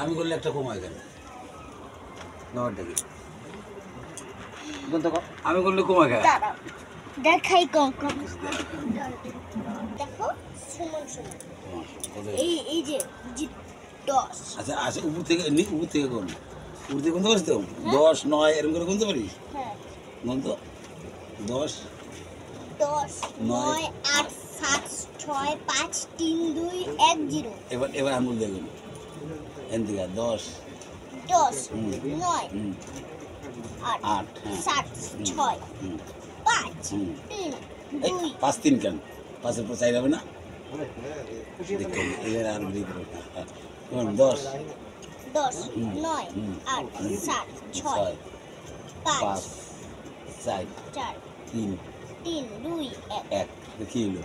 আমি করলে একটা কমায় কেন নটা কি আমি করলে কমায় কেন দেখাই কম কম দেখো সমান সমান এই যে 10 আচ্ছা আচ্ছা উপর থেকে কোন উপর থেকে গুনতে পারিস তো 10 9 এরকম করে গুনতে পারিস হ্যাঁ গুন তো 10 9 8 7 6 5 3 2 1 0 এবার আঙুল দিয়ে গুন এন থেকে 10 9 8 7 6 5 3 2 5 3 কেন 5 এর পর 4 হবে না দেখেন এর আর ব্রিজ কোন 10 9 8 7 6 5 4 3 2 1 দেখি হলো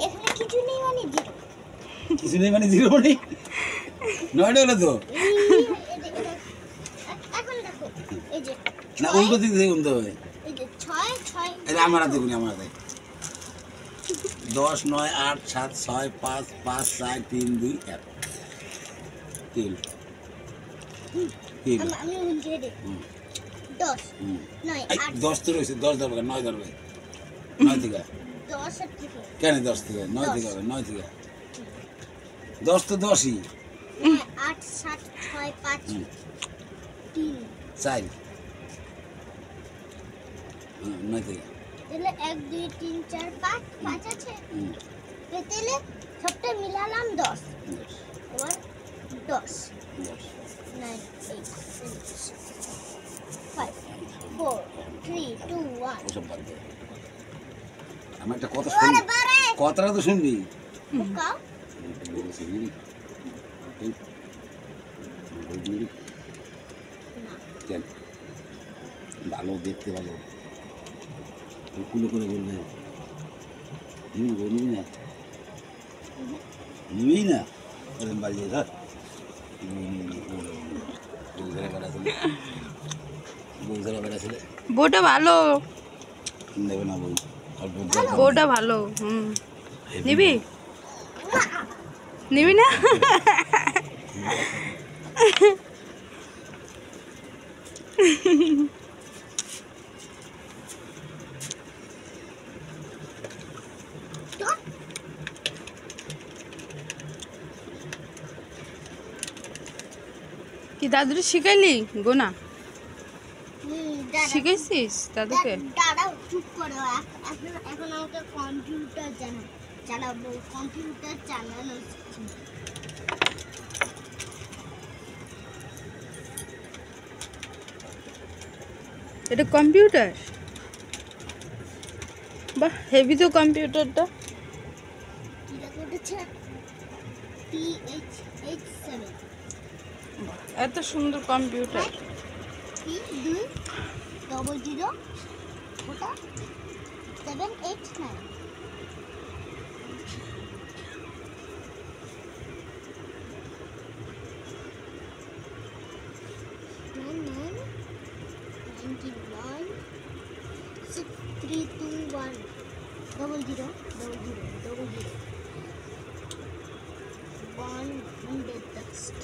এখানে কিছু নেই মানে জিরো কিছু নেই মানে জিরো মানে নয়টা হলো তো এখন দেখো এই যে না উল্টো দিক থেকে গুনতে হবে এই যে 6 এটা আমার হাতে গুনি আমার হাতে 10 9 8 7 6 5 5 4 3 2 1 তিল আমি গুনতে দে 10 9 8 10 তো রয়েছে 10 ধরবে 9 ধরবে 9 থেকে 10 এর থেকে কেন 10 থেকে 9 থেকে হবে 9 থেকে 10 তো 10ই 8 7 6 5 3 4 9 থেকে তাহলে 1 2 3 4 5 5 আছে তাহলে সবটা মিলালাম 10 এবার 10 9 8 5 4 3 2 1 ওসব বাদ দে আমার একটা কথা শুনবি কথাটা তো শুনবি কাও কেন ভালো দেখতে ভালো কুলো করে বলবে নিবি না নিবি না বাড়িয়ে ধর বউটা ভালো নেবে না বই বউটা ভালো নিবি নিবি না কি দাদুরে শিখাইলি গোনা শিখেছিস দাদুকে দাঁড়াও চুপ করো এখন আমাকে কম্পিউটার চালাবো কম্পিউটার চালানো এটা কম্পিউটার বাহ হেভি তো কম্পিউটারটা এত সুন্দর কম্পিউটার 3 2 0 ওটা 7 8 9 3 2 1 double 0 double 0 double 0 1 100 text